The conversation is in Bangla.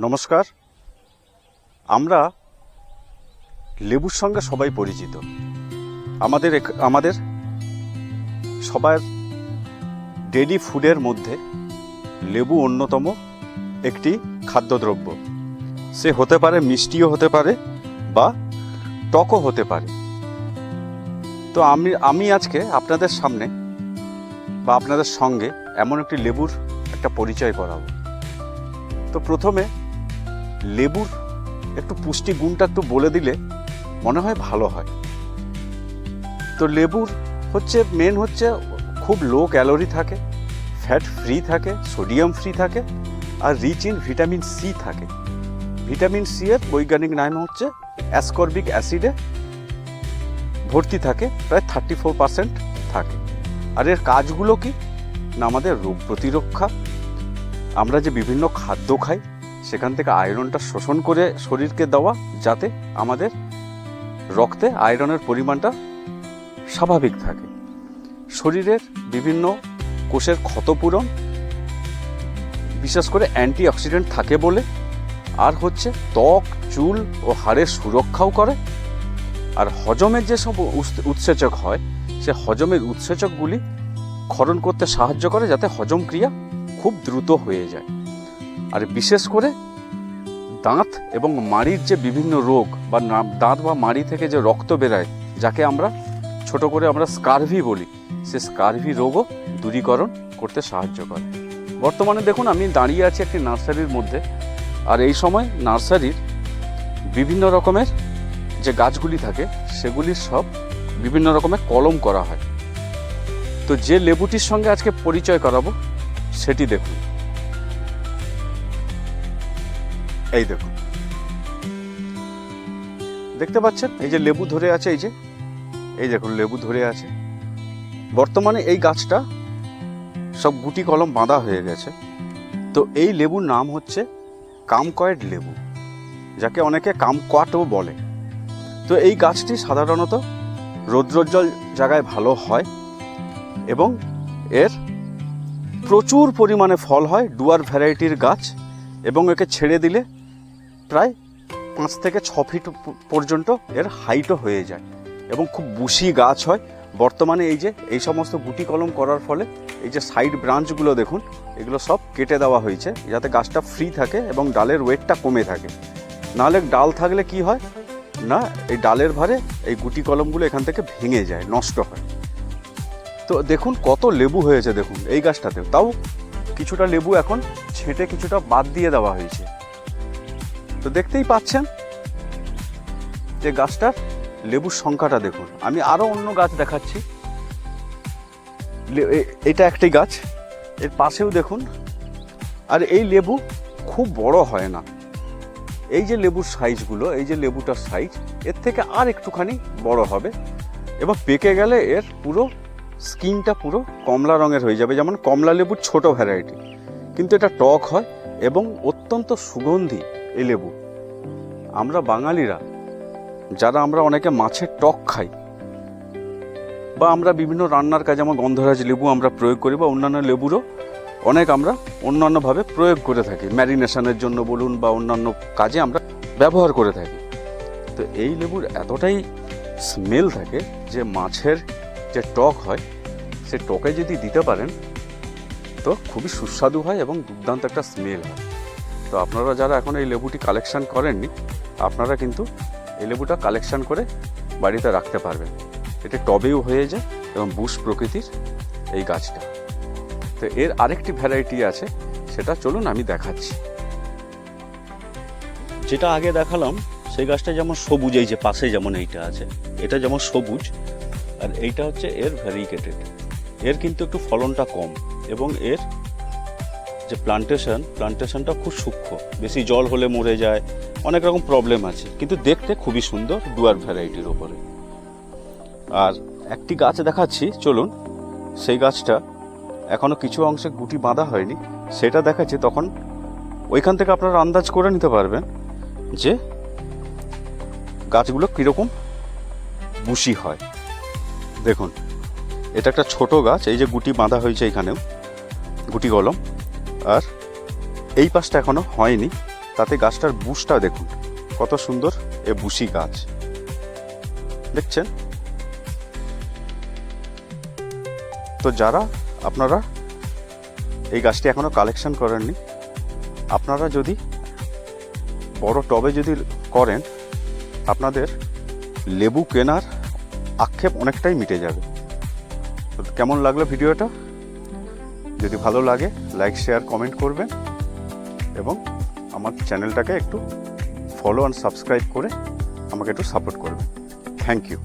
নমস্কার। আমরা লেবুর সঙ্গে সবাই পরিচিত। আমাদের সবার ডেইলি ফুডের মধ্যে লেবু অন্যতম একটি খাদ্যদ্রব্য। সে হতে পারে মিষ্টিও হতে পারে বা টকও হতে পারে। তো আমি আজকে আপনাদের সামনে বা আপনাদের সঙ্গে এমন একটি লেবুর একটা পরিচয় করাবো। তো প্রথমে লেবুর একটু পুষ্টি গুণটা একটু বলে দিলে মনে হয় ভালো হয়। তো লেবুর মেন হচ্ছে খুব লো ক্যালোরি থাকে, ফ্যাট ফ্রি থাকে, সোডিয়াম ফ্রি থাকে, আর রিচ ইন ভিটামিন সি থাকে। ভিটামিন সি এর বৈজ্ঞানিক নাম হচ্ছে অ্যাসকর্বিক অ্যাসিডে ভর্তি থাকে, প্রায় 34% থাকে। আর এর কাজগুলো কি না, আমাদের রোগ প্রতিরক্ষা, আমরা যে বিভিন্ন খাদ্য খাই সেখান থেকে আয়রনটা শোষণ করে শরীরকে দেওয়া, যাতে আমাদের রক্তে আয়রনের পরিমাণটা স্বাভাবিক থাকে, শরীরের বিভিন্ন কোষের ক্ষতপূরণ, বিশেষ করে অ্যান্টিঅক্সিডেন্ট থাকে বলে, আর ত্বক, চুল ও হাড়ের সুরক্ষাও করে। আর হজমের যেসব উৎসেচক হয়, সে হজমের উৎসেচকগুলি ক্ষরণ করতে সাহায্য করে, যাতে হজম ক্রিয়া খুব দ্রুত হয়ে যায়। আর বিশেষ করে দাঁত এবং মাড়ির যে বিভিন্ন রোগ বা দাঁত বা মাড়ি থেকে যে রক্ত বেরায়, যাকে আমরা ছোট করে আমরা স্কারভি বলি, সে স্কারভি রোগও দূরীকরণ করতে সাহায্য করে। বর্তমানে দেখুন, আমি দাঁড়িয়ে আছি একটি নার্সারির মধ্যে। আর এই সময় নার্সারির বিভিন্ন রকমের যে গাছগুলি থাকে সেগুলির সব বিভিন্ন রকমের কলম করা হয়। তো যে লেবুটির সঙ্গে আজকে পরিচয় করাবো সেটি দেখুন। এই দেখুন, দেখতে পাচ্ছেন এই যে লেবু ধরে আছে, এই দেখুন লেবু ধরে আছে। বর্তমানে এই গাছটা সব গুটি কলম বাঁধা হয়ে গেছে। তো এই লেবুর নাম হচ্ছে কামকয়েড লেবু, যাকে অনেকে কামকোয়াটও বলে। তো এই গাছটি সাধারণত রৌদ্রোজ্জ্বল জায়গায় ভালো হয় এবং এর প্রচুর পরিমাণে ফল হয়। ডুয়ার ভ্যারাইটির গাছ, এবং একে ছেড়ে দিলে প্রায় 5 থেকে 6 ফিট পর্যন্ত এর হাইটও হয়ে যায় এবং খুব বুশি গাছ হয়। বর্তমানে এই সমস্ত গুটি কলম করার ফলে এই যে সাইড ব্রাঞ্চগুলো দেখুন, এগুলো সব কেটে দেওয়া হয়েছে, যাতে গাছটা ফ্রি থাকে এবং ডালের ওয়েটটা কমে থাকে। নাহলে ডাল থাকলে কি হয় না, এই ডালের ভারে এই গুটি কলমগুলো এখান থেকে ভেঙে যায়, নষ্ট হয়। তো দেখুন কত লেবু হয়েছে দেখুন এই গাছটাতেও। তাও কিছুটা লেবু এখন ছেঁটে কিছুটা বাদ দিয়ে দেওয়া হয়েছে। তো দেখতেই পাচ্ছেন যে গাছটার লেবুর সংখ্যাটা দেখুন। আমি আরো অন্য গাছ দেখাচ্ছি। এটা একটি গাছ, এর পাশেও দেখুন। আর এই লেবু খুব বড় হয় না। এই যে লেবুর সাইজগুলো, এই যে লেবুটার সাইজ, এর থেকে আর একটুখানি বড় হবে এবং পেকে গেলে এর পুরো স্কিনটা পুরো কমলা রঙের হয়ে যাবে, যেমন কমলা লেবুর ছোট ভ্যারাইটি। কিন্তু এটা টক হয় এবং অত্যন্ত সুগন্ধি এই লেবু। আমরা বাঙালিরা যারা আমরা অনেকে মাছের টক খাই, বা আমরা বিভিন্ন রান্নার কাজে যেমন গন্ধরাজ লেবু আমরা প্রয়োগ করি, বা অন্যান্য লেবুরও অনেক আমরা অন্যান্যভাবে প্রয়োগ করে থাকি, ম্যারিনেশনের জন্য বলুন বা অন্যান্য কাজে আমরা ব্যবহার করে থাকি। তো এই লেবুর এতটাই স্মেল থাকে যে মাছের যে টক হয়, সে টকে যদি দিতে পারেন তো খুবই সুস্বাদু হয় এবং দুর্দান্ত একটা স্মেল হয়। তো আপনারা যারা এখন এই লেবুটি কালেকশন করেননি, আপনারা কিন্তু এই লেবুটা কালেকশন করে বাড়িতে রাখতে পারবেন। এটা টবেও হয়ে যায় এবং বুশ প্রকৃতির এই গাছটা। তো এর আরেকটি ভ্যারাইটি আছে, সেটা চলুন আমি দেখাচ্ছি। যেটা আগে দেখালাম সেই গাছটা যেমন সবুজ, এই যে পাশে যেমন এইটা আছে, এটা যেমন সবুজ, আর এইটা হচ্ছে এর ভ্যারিগেটেড। এর কিন্তু একটু ফলনটা কম এবং এর যে প্লান্টেশনটা খুব সূক্ষ্ম, বেশি জল হলে মরে যায়, অনেক রকম প্রবলেম আছে, কিন্তু দেখতে খুবই সুন্দর ডুয়ার ভ্যারাইটির ওপরে। আর একটি গাছ দেখাচ্ছি চলুন, সেই গাছটা এখনো কিছু অংশে গুটি বাঁধা হয়নি, সেটা দেখাচ্ছি। তখন ওইখান থেকে আপনারা আন্দাজ করে নিতে পারবেন যে গাছগুলো কীরকম বুশি হয়। দেখুন, এটা একটা ছোট গাছ, এই যে গুটি বাঁধা হয়েছে, এখানেও গুটি কলম, আর এই পাশটা এখনো হয়নি। তাতে গাছটার বুশটা দেখুন কত সুন্দর। এ বুশি গাছ দেখছেন। তো যারা আপনারা এই গাছটি এখনো কালেকশন করেননি, আপনারা যদি বড় টবে যদি করেন, আপনাদের লেবু কেনার আক্ষেপ অনেকটাই মিটে যাবে। তো কেমন লাগলো ভিডিওটা? যদি ভালো লাগে লাইক শেয়ার কমেন্ট করবেন এবং আমার চ্যানেলটাকে একটু ফলো অ্যান্ড সাবস্ক্রাইব করে আমাকে একটু সাপোর্ট করবেন। Thank you.